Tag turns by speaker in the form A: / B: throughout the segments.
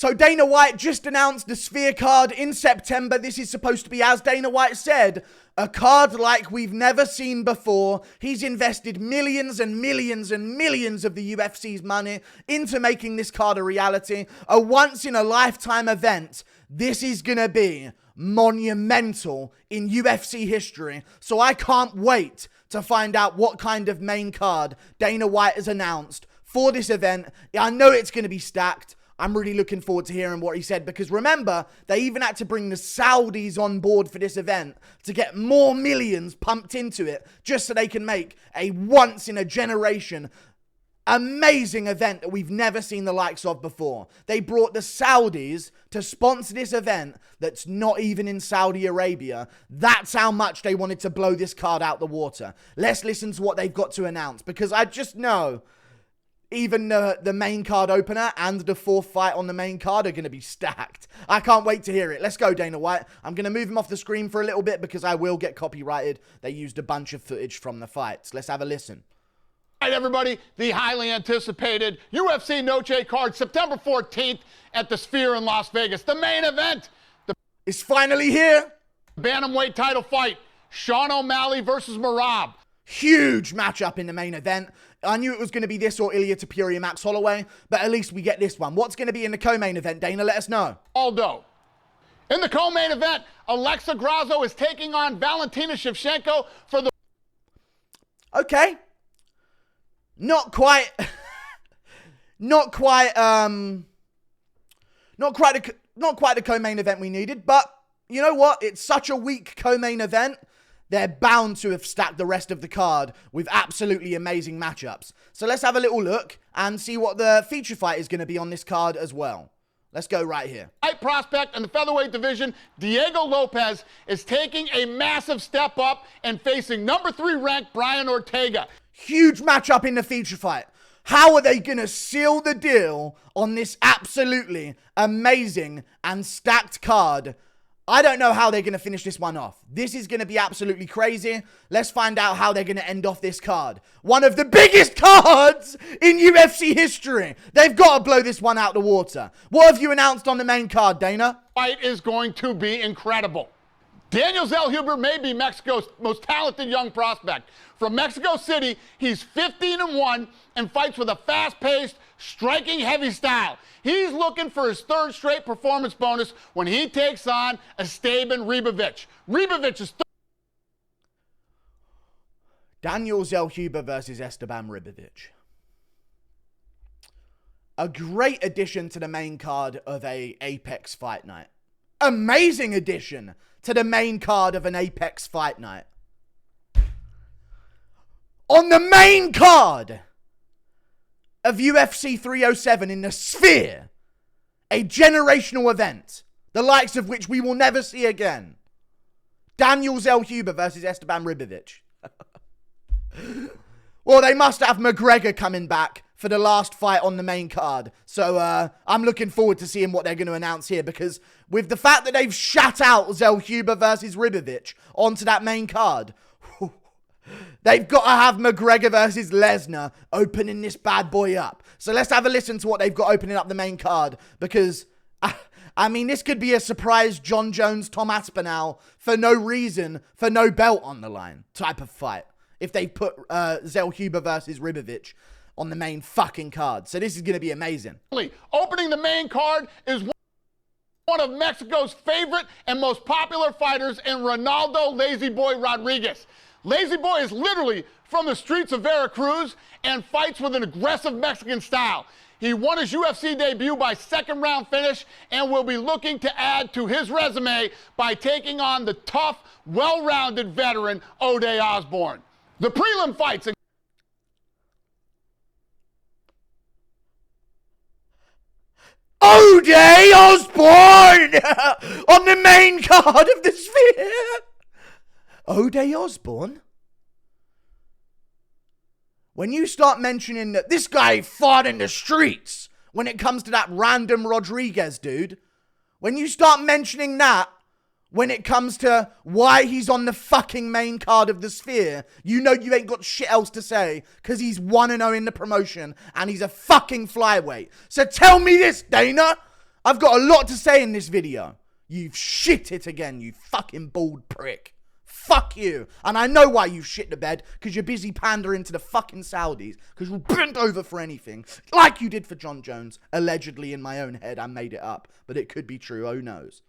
A: So Dana White just announced the Sphere card in September. This is supposed to be, as Dana White said, a card like we've never seen before. He's invested millions and millions and millions of the UFC's money into making this card a reality. A once-in-a-lifetime event. This is going to be monumental in UFC history. So I can't wait to find out what kind of main card Dana White has announced for this event. I know it's going to be stacked. I'm really looking forward to hearing what he said, because remember, they even had to bring the Saudis on board for this event to get more millions pumped into it, just so they can make a once-in-a-generation amazing event that we've never seen the likes of before. They brought the Saudis to sponsor this event that's not even in Saudi Arabia. That's how much they wanted to blow this card out the water. Let's listen to what they've got to announce, because I just know even the main card opener and the fourth fight on the main card are going to be stacked. I can't wait to hear it. Let's go, Dana White. I'm going to move him off the screen for a little bit because I will get copyrighted. They used a bunch of footage from the fights. Let's have a listen.
B: All right, everybody, the highly anticipated UFC No-J card, September 14th at the Sphere in Las Vegas. The main event.
A: It's finally here.
B: Bantamweight title fight. Sean O'Malley versus Merab.
A: Huge matchup in the main event. I knew it was going to be this or Ilya Topuria, Max Holloway, but at least we get this one. What's going to be in the co-main event, Dana? Let us know.
B: Aldo. In the co-main event, Alexa Grasso is taking on Valentina Shevchenko for the...
A: Okay. Not quite the co-main event we needed, but you know what? It's such a weak co-main event. They're bound to have stacked the rest of the card with absolutely amazing matchups. So let's have a little look and see what the feature fight is going to be on this card as well. Let's go right here.
B: Fight prospect in the featherweight division, Diego Lopes, is taking a massive step up and facing number 3 ranked Brian Ortega.
A: Huge matchup in the feature fight. How are they going to seal the deal on this absolutely amazing and stacked card? I don't know how they're going to finish this one off. This is going to be absolutely crazy. Let's find out how they're going to end off this card. One of the biggest cards in UFC history. They've got to blow this one out the water. What have you announced on the main card, Dana?
B: Fight is going to be incredible. Daniel Zellhuber may be Mexico's most talented young prospect. From Mexico City, he's 15-1 and fights with a fast-paced, striking heavy style. He's looking for his 3rd straight performance bonus when he takes on Esteban Ribovic. Ribovic is...
A: Daniel Zellhuber versus Esteban Ribovic. A great addition to the main card of a Apex Fight Night. Amazing addition to the main card of an Apex Fight Night. On the main card of UFC 307 in the Sphere, a generational event, the likes of which we will never see again. Daniel Zellhuber versus Esteban Ribovic. Well, they must have McGregor coming back for the last fight on the main card. So I'm looking forward to seeing what they're going to announce here, because with the fact that they've shut out Zellhuber versus Ribovic onto that main card, they've got to have McGregor versus Lesnar opening this bad boy up. So let's have a listen to what they've got opening up the main card, because I mean, this could be a surprise John Jones, Tom Aspinall for no reason, for no belt on the line type of fight, if they put Zellhuber versus Ribovic on the main fucking card. So this is going to be amazing.
B: Opening the main card is one of Mexico's favorite and most popular fighters in Ronaldo Lazy Boy Rodriguez. Lazy Boy is literally from the streets of Veracruz and fights with an aggressive Mexican style. He won his UFC debut by 2nd round finish and will be looking to add to his resume by taking on the tough, well-rounded veteran Ode Osbourne. The prelim fights...
A: Ode Osbourne on the main card of the Sphere. Ode Osbourne? When you start mentioning that this guy fought in the streets when it comes to that random Rodriguez dude, when you start mentioning that when it comes to why he's on the fucking main card of the Sphere, you know you ain't got shit else to say, because he's 1-0 in the promotion and he's a fucking flyweight. So tell me this, Dana. I've got a lot to say in this video. You've shit it again, you fucking bald prick. Fuck you. And I know why you shit the bed, because you're busy pandering to the fucking Saudis, because you'll bend over for anything, like you did for John Jones, allegedly in my own head. I made it up, but it could be true, who knows?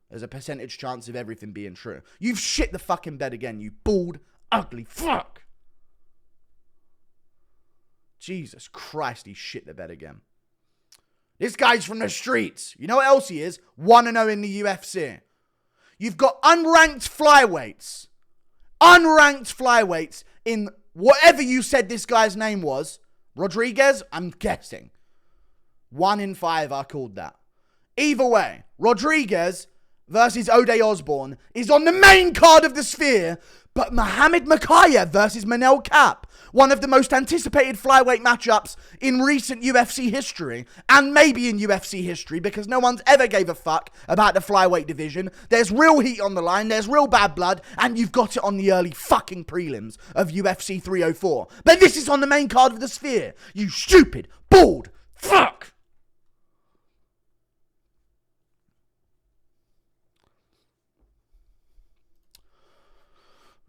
A: There's a percentage chance of everything being true. You've shit the fucking bed again, you bald, ugly fuck. Jesus Christ, he shit the bed again. This guy's from the streets. You know what else he is? 1-0 in the UFC. You've got unranked flyweights. Unranked flyweights in whatever you said this guy's name was. Rodriguez, I'm guessing. 1 in 5 are called that. Either way, Rodriguez versus Ode Osborne is on the main card of the Sphere, but Muhammad Mokaev versus Manel Kape, one of the most anticipated flyweight matchups in recent UFC history, and maybe in UFC history, because no one's ever gave a fuck about the flyweight division. There's real heat on the line, there's real bad blood, and you've got it on the early fucking prelims of UFC 304. But this is on the main card of the Sphere. You stupid, bald fuck!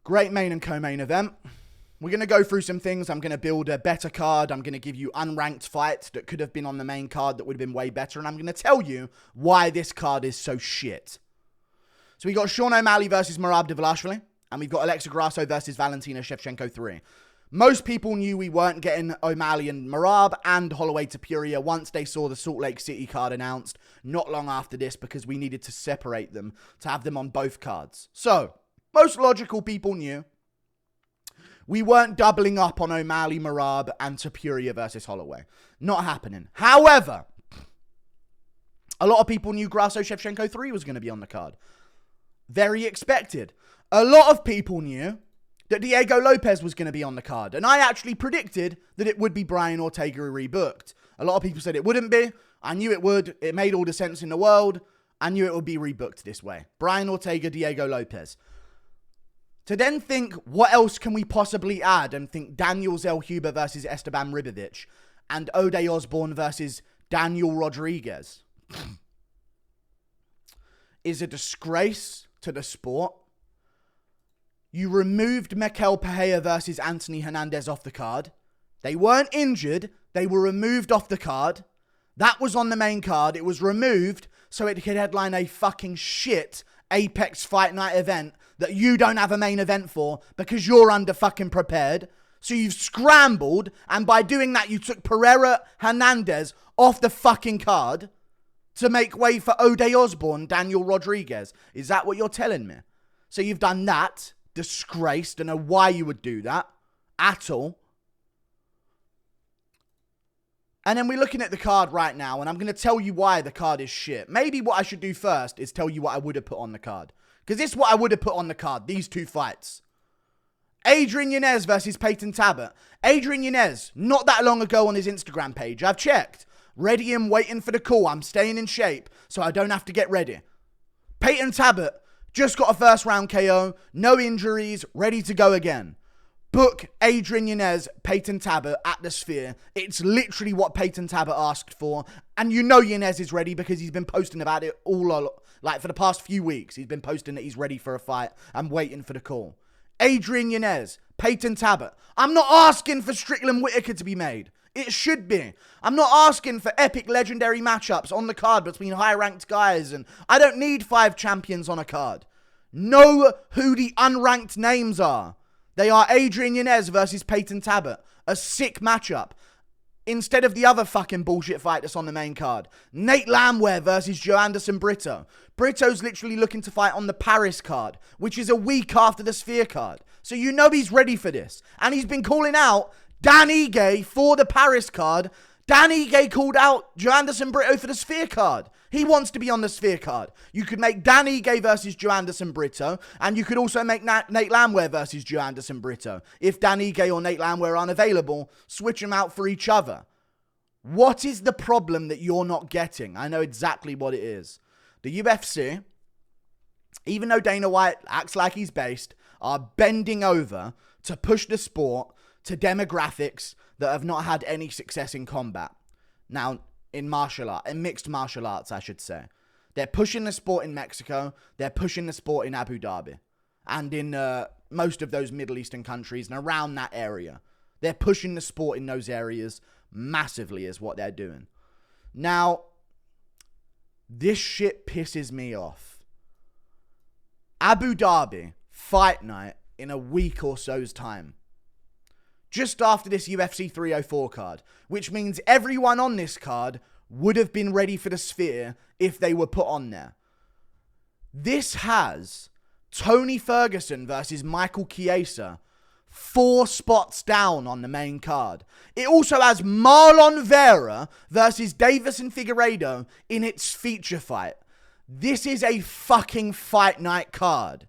A: Great main and co-main event. We're going to go through some things. I'm going to build a better card. I'm going to give you unranked fights that could have been on the main card that would have been way better. And I'm going to tell you why this card is so shit. So we got Sean O'Malley versus Merab Dvalishvili. And we've got Alexa Grasso versus Valentina Shevchenko 3. Most people knew we weren't getting O'Malley and Merab and Holloway Topuria once they saw the Salt Lake City card announced not long after this, because we needed to separate them to have them on both cards. So most logical people knew we weren't doubling up on O'Malley, Merab, and Topuria versus Holloway. Not happening. However, a lot of people knew Grasso Shevchenko 3 was going to be on the card. Very expected. A lot of people knew that Diego Lopes was going to be on the card. And I actually predicted that it would be Brian Ortega rebooked. A lot of people said it wouldn't be. I knew it would. It made all the sense in the world. I knew it would be rebooked this way. Brian Ortega, Diego Lopes. To then think, what else can we possibly add? And think Daniel Zellhuber versus Esteban Ribovic. And Ode Osborne versus Daniel Rodriguez. Is a disgrace to the sport. You removed Mikel Pereira versus Anthony Hernandez off the card. They weren't injured. They were removed off the card. That was on the main card. It was removed so it could headline a fucking shit Apex Fight Night event that you don't have a main event for because you're under fucking prepared. So you've scrambled, and by doing that, you took Pereira Hernandez off the fucking card to make way for Ode Osborne, Daniel Rodriguez. Is that what you're telling me? So you've done that. Disgrace. Don't know why you would do that at all. And then we're looking at the card right now, and I'm going to tell you why the card is shit. Maybe what I should do first is tell you what I would have put on the card. Because this is what I would have put on the card, these two fights. Adrian Yanez versus Peyton Tabet. Adrian Yanez, not that long ago on his Instagram page, I've checked. Ready and waiting for the call. I'm staying in shape, so I don't have to get ready. Peyton Tabet just got a first round KO, no injuries, ready to go again. Book Adrian Yanez, Peyton Tabet at the Sphere. It's literally what Peyton Tabet asked for. And you know Yanez is ready because he's been posting about it for the past few weeks. He's been posting that he's ready for a fight and waiting for the call. Adrian Yanez, Peyton Tabet. I'm not asking for Strickland Whittaker to be made. It should be. I'm not asking for epic legendary matchups on the card between high-ranked guys. And I don't need 5 champions on a card. Know who the unranked names are. They are Adrian Yanez versus Peyton Tabet. A sick matchup. Instead of the other fucking bullshit fight that's on the main card. Nate Landwehr versus Joe Anderson Brito. Brito's literally looking to fight on the Paris card, which is a week after the Sphere card. So you know he's ready for this. And he's been calling out Dan Ige for the Paris card. Dan Ige called out Joe Anderson Brito for the Sphere card. He wants to be on the Sphere card. You could make Dan Ige versus Joe Anderson Brito, and you could also make Nate Landwehr versus Joe Anderson Brito. If Dan Ige or Nate Landwehr aren't available, switch them out for each other. What is the problem that you're not getting? I know exactly what it is. The UFC, even though Dana White acts like he's based, are bending over to push the sport to demographics that have not had any success in combat. Now, in mixed martial arts, I should say. They're pushing the sport in Mexico. They're pushing the sport in Abu Dhabi. And in most of those Middle Eastern countries and around that area. They're pushing the sport in those areas massively is what they're doing. Now, this shit pisses me off. Abu Dhabi, fight night in a week or so's time. Just after this UFC 304 card, which means everyone on this card would have been ready for the Sphere if they were put on there. This has Tony Ferguson versus Michael Chiesa 4 spots down on the main card. It also has Marlon Vera versus Davison Figueiredo in its feature fight. This is a fucking fight night card.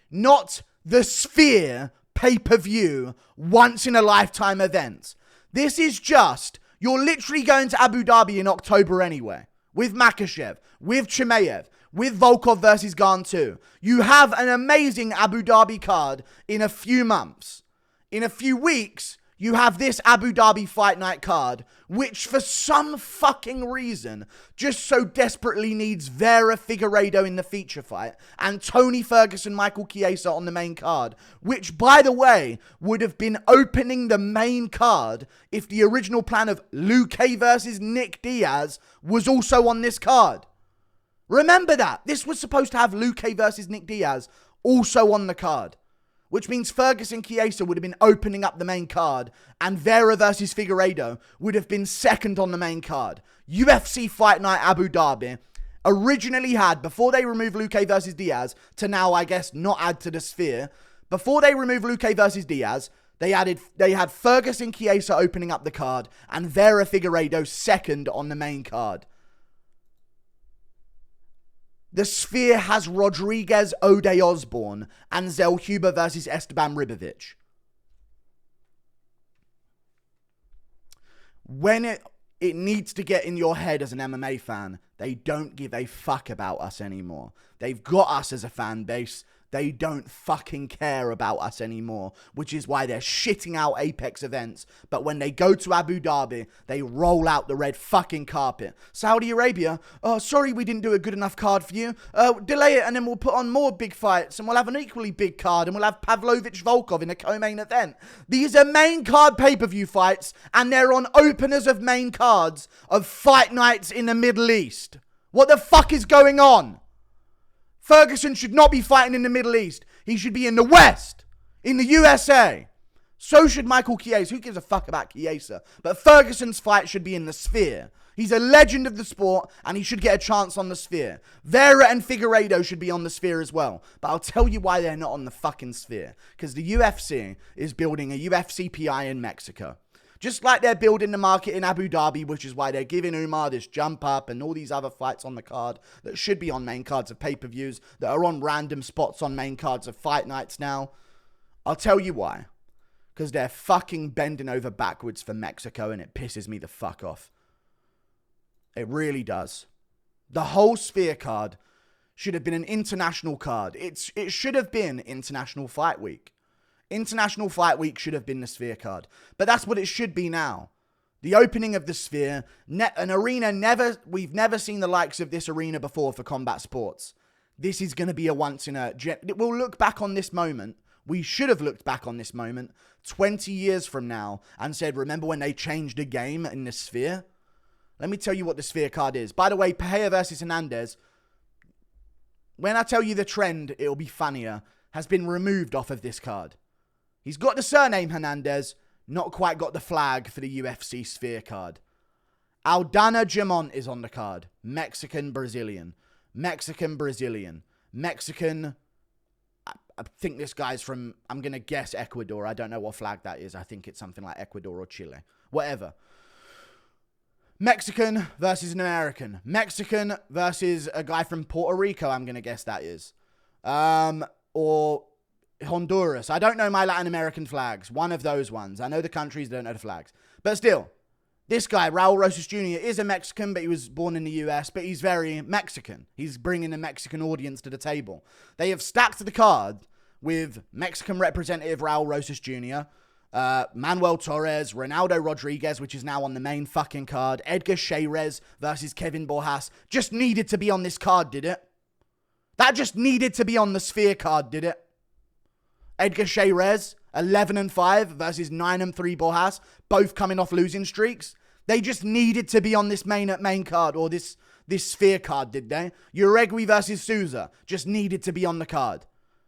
A: Not the Sphere pay-per-view once in a lifetime event. This is just, you're literally going to Abu Dhabi in October anyway. With Makhachev, with Chimaev, with Volkov versus Gantu. You have an amazing Abu Dhabi card in a few months. In a few weeks, you have this Abu Dhabi Fight Night card, which for some fucking reason just so desperately needs Vera Figueiredo in the feature fight and Tony Ferguson, Michael Chiesa on the main card, which, by the way, would have been opening the main card if the original plan of Luque versus Nick Diaz was also on this card. Remember that. This was supposed to have Luque versus Nick Diaz also on the card. Which means Ferguson Chiesa would have been opening up the main card and Vera versus Figueiredo would have been second on the main card. UFC Fight Night Abu Dhabi originally had, before they removed Luque versus Diaz, to now I guess not add to the Sphere, before they removed Luque versus Diaz, they had Ferguson Chiesa opening up the card and Vera Figueiredo second on the main card. The Sphere has Rodriguez Ode Osborne and Zellhuber versus Esteban Ribovic. When it needs to get in your head as an MMA fan, they don't give a fuck about us anymore. They've got us as a fan base. They don't fucking care about us anymore, which is why they're shitting out Apex events. But when they go to Abu Dhabi, they roll out the red fucking carpet. Saudi Arabia, oh, sorry we didn't do a good enough card for you. Delay it and then we'll put on more big fights and we'll have an equally big card and we'll have Pavlovich Volkov in a co-main event. These are main card pay-per-view fights and they're on openers of main cards of fight nights in the Middle East. What the fuck is going on? Ferguson should not be fighting in the Middle East. He should be in the West, in the USA. So should Michael Chiesa. Who gives a fuck about Chiesa? But Ferguson's fight should be in the Sphere. He's a legend of the sport, and he should get a chance on the Sphere. Vera and Figueiredo should be on the Sphere as well. But I'll tell you why they're not on the fucking Sphere. Because the UFC is building a UFC PI in Mexico. Just like they're building the market in Abu Dhabi, which is why they're giving Umar this jump up and all these other fights on the card that should be on main cards of pay-per-views, that are on random spots on main cards of fight nights now. I'll tell you why. Because they're fucking bending over backwards for Mexico and it pisses me the fuck off. It really does. The whole Sphere card should have been an international card. It should have been International Fight Week. International Fight Week should have been the Sphere card. But that's what it should be now. The opening of the Sphere. An arena we've never seen the likes of this arena before for combat sports. This is going to be a once in a... We'll look back on this moment. We should have looked back on this moment 20 years from now and said, remember when they changed the game in the Sphere? Let me tell you what the Sphere card is. By the way, Pereira versus Hernandez, when I tell you the trend, it'll be funnier, has been removed off of this card. He's got the surname Hernandez, not quite got the flag for the UFC Sphere card. Aldana Jamont is on the card. Mexican-Brazilian. Mexican-Brazilian. Mexican... I think this guy's from, I'm going to guess Ecuador. I don't know what flag that is. I think it's something like Ecuador or Chile. Whatever. Mexican versus an American. Mexican versus a guy from Puerto Rico, I'm going to guess that is. Or Honduras. I don't know my Latin American flags. One of those ones. I know the countries, don't know the flags. But still, this guy, Raul Rosas Jr., is a Mexican, but he was born in the US, but he's very Mexican. He's bringing a Mexican audience to the table. They have stacked the card with Mexican representative Raul Rosas Jr., Manuel Torres, Ronaldo Rodriguez, which is now on the main fucking card. Edgar Chairez versus Kevin Borjas. Just needed to be on this card, did it? That just needed to be on the Sphere card, did it? Edgar Chairez, 11-5 versus 9-3 Borjas, both coming off losing streaks. They just needed to be on this main card, or this Sphere card, did they? Uregui versus Souza just needed to be on the card.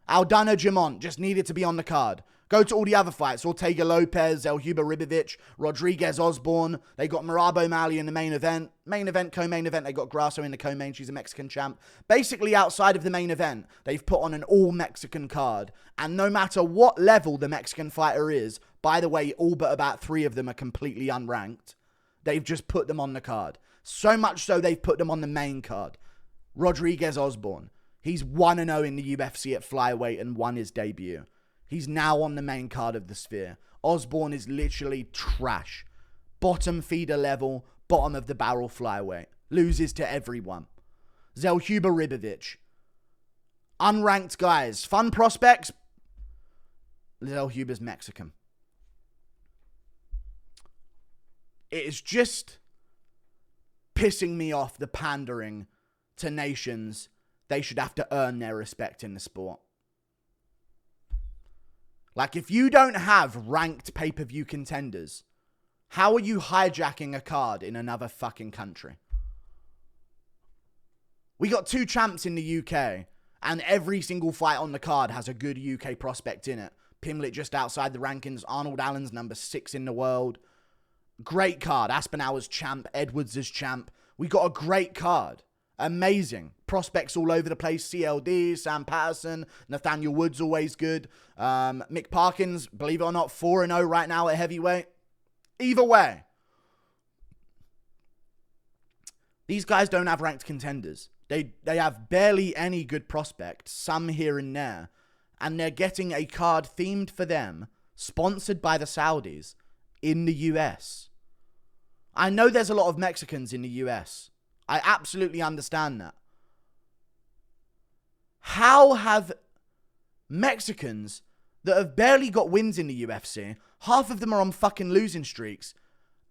A: Aldana Jamont just needed to be on the card. Go to all the other fights. Ortega Lopes, Elhuba Ribovic, Rodriguez Osborne. They got Merab O'Malley in the main event. Main event, co-main event. They got Grasso in the co-main. She's a Mexican champ. Basically, outside of the main event, they've put on an all-Mexican card. And no matter what level the Mexican fighter is, by the way, all but about 3 of them are completely unranked. They've just put them on the card. So much so, they've put them on the main card. Rodriguez Osborne. He's 1-0 in the UFC at flyweight and won his debut. He's now on the main card of the Sphere. Osborne is literally trash. Bottom feeder level, bottom of the barrel flyweight. Loses to everyone. Zelhuba Ribovic. Unranked guys. Fun prospects. Zelhuba's Mexican. It is just pissing me off, the pandering to nations. They should have to earn their respect in the sport. Like, if you don't have ranked pay-per-view contenders, how are you hijacking a card in another fucking country? We got 2 champs in the UK, and every single fight on the card has a good UK prospect in it. Pimlet just outside the rankings. Arnold Allen's number 6 in the world. Great card. Aspinall's champ. Edwards is champ. We got a great card. Amazing. Prospects all over the place. CLD, Sam Patterson, Nathaniel Woods, always good. Mick Parkins, believe it or not, 4-0 right now at heavyweight. Either way, these guys don't have ranked contenders. They have barely any good prospects, some here and there. And they're getting a card themed for them, sponsored by the Saudis, in the US. I know there's a lot of Mexicans in the US. I absolutely understand that. How have Mexicans that have barely got wins in the UFC, half of them are on fucking losing streaks,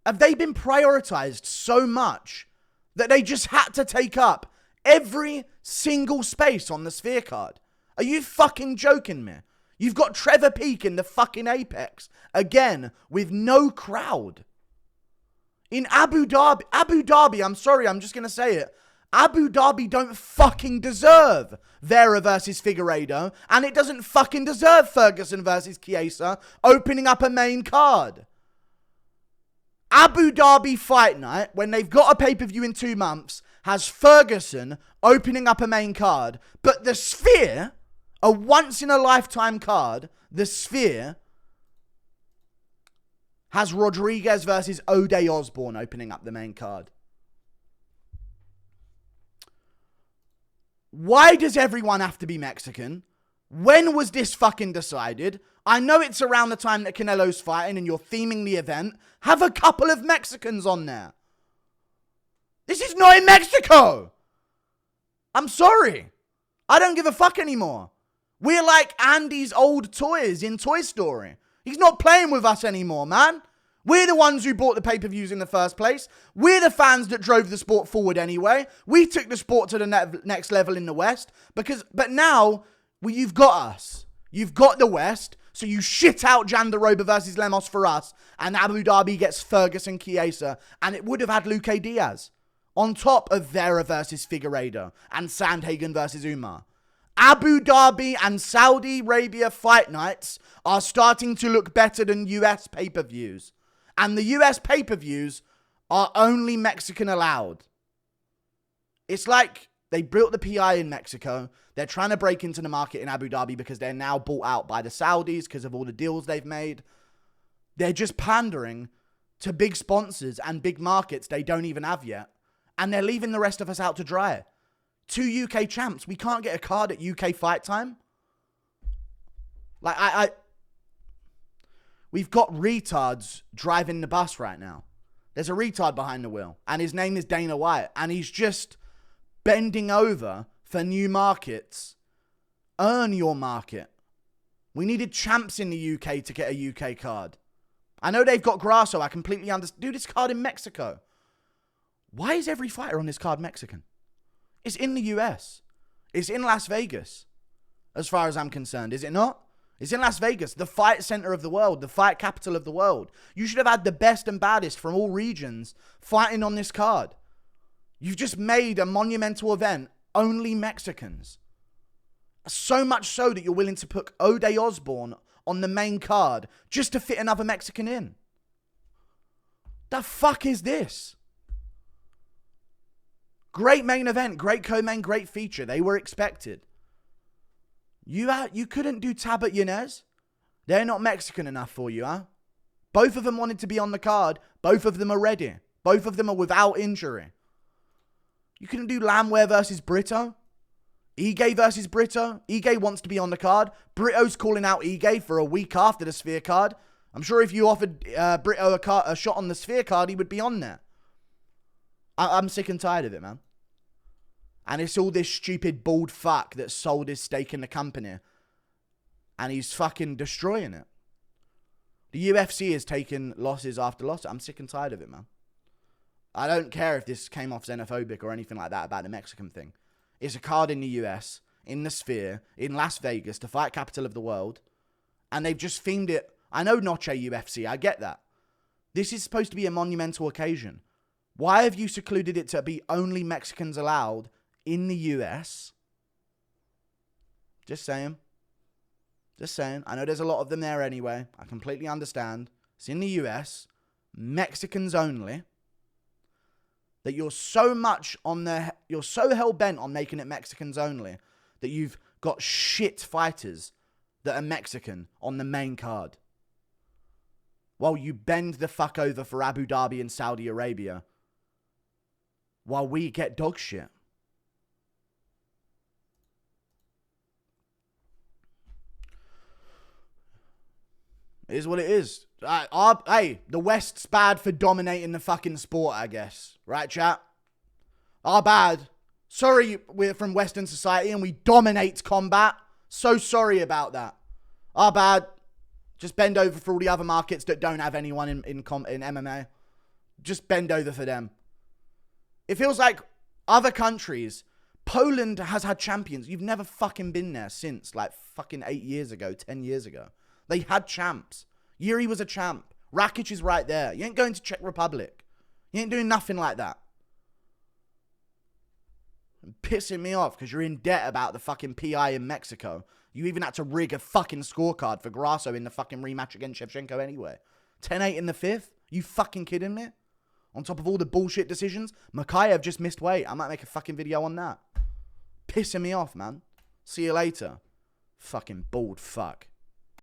A: have they been prioritized so much that they just had to take up every single space on the Sphere card? Are you fucking joking me? You've got Trevor Peake in the fucking Apex, again, with no crowd. In Abu Dhabi, I'm sorry, I'm just going to say it. Abu Dhabi don't fucking deserve Vera versus Figueiredo, and it doesn't fucking deserve Ferguson versus Chiesa opening up a main card. Abu Dhabi Fight Night, when they've got a pay-per-view in 2 months, has Ferguson opening up a main card, but the Sphere, a once-in-a-lifetime card, the Sphere, has Rodriguez versus O'Day Osborne opening up the main card. Why does everyone have to be Mexican? When was this fucking decided? I know it's around the time that Canelo's fighting and you're theming the event. Have a couple of Mexicans on there. This is not in Mexico. I'm sorry. I don't give a fuck anymore. We're like Andy's old toys in Toy Story. He's not playing with us anymore, man. We're the ones who bought the pay-per-views in the first place. We're the fans that drove the sport forward anyway. We took the sport to the next level in the West. But now, you've got us. You've got the West. So you shit out Jandaroba versus Lemos for us. And Abu Dhabi gets Ferguson Chiesa. And it would have had Luque Diaz. On top of Vera versus Figueiredo. And Sandhagen versus Umar. Abu Dhabi and Saudi Arabia fight nights are starting to look better than US pay-per-views. And the US pay-per-views are only Mexican allowed. It's like they built the PI in Mexico. They're trying to break into the market in Abu Dhabi because they're now bought out by the Saudis because of all the deals they've made. They're just pandering to big sponsors and big markets they don't even have yet. And they're leaving the rest of us out to dry. 2 UK champs. We can't get a card at UK Fight Time. Like, we've got retards driving the bus right now. There's a retard behind the wheel. And his name is Dana White. And he's just bending over for new markets. Earn your market. We needed champs in the UK to get a UK card. I know they've got Grasso. I completely understand. Dude, this card in Mexico. Why is every fighter on this card Mexican? It's in the US. It's in Las Vegas. As far as I'm concerned. Is it not? It's in Las Vegas. The fight center of the world. The fight capital of the world. You should have had the best and baddest from all regions fighting on this card. You've just made a monumental event. Only Mexicans. So much so that you're willing to put Ode Osborne on the main card just to fit another Mexican in. The fuck is this? Great main event, great co-main, great feature. They were expected. You couldn't do Tabit Yanez? They're not Mexican enough for you, huh? Both of them wanted to be on the card. Both of them are ready. Both of them are without injury. You couldn't do Lamware versus Brito? Ige versus Brito? Ige wants to be on the card. Brito's calling out Ige for a week after the Sphere card. I'm sure if you offered Brito a shot on the Sphere card, he would be on there. I'm sick and tired of it, man. And it's all this stupid bald fuck that sold his stake in the company. And he's fucking destroying it. The UFC is taking losses after losses. I'm sick and tired of it, man. I don't care if this came off xenophobic or anything like that about the Mexican thing. It's a card in the US, in the Sphere, in Las Vegas, the fight capital of the world. And they've just themed it. I know Noche UFC, I get that. This is supposed to be a monumental occasion. Why have you secluded it to be only Mexicans allowed in the US? Just saying. Just saying. I know there's a lot of them there anyway. I completely understand. It's in the US. Mexicans only. That you're so hell-bent on making it Mexicans only that you've got shit fighters that are Mexican on the main card. While you bend the fuck over for Abu Dhabi and Saudi Arabia. While we get dog shit. It is what it is. Hey, the West's bad for dominating the fucking sport, I guess. Right, chat? Our bad. Sorry we're from Western society and we dominate combat. So sorry about that. Our bad. Just bend over for all the other markets that don't have anyone in MMA. Just bend over for them. It feels like other countries... Poland has had champions. You've never fucking been there since like fucking 8 years ago, 10 years ago. They had champs. Yuri was a champ. Rakic is right there. You ain't going to Czech Republic. You ain't doing nothing like that. Pissing me off because you're in debt about the fucking PI in Mexico. You even had to rig a fucking scorecard for Grasso in the fucking rematch against Shevchenko anyway. 10-8 in the 5th? You fucking kidding me? On top of all the bullshit decisions, Makayev just missed weight. I might make a fucking video on that. Pissing me off, man. See you later. Fucking bald fuck.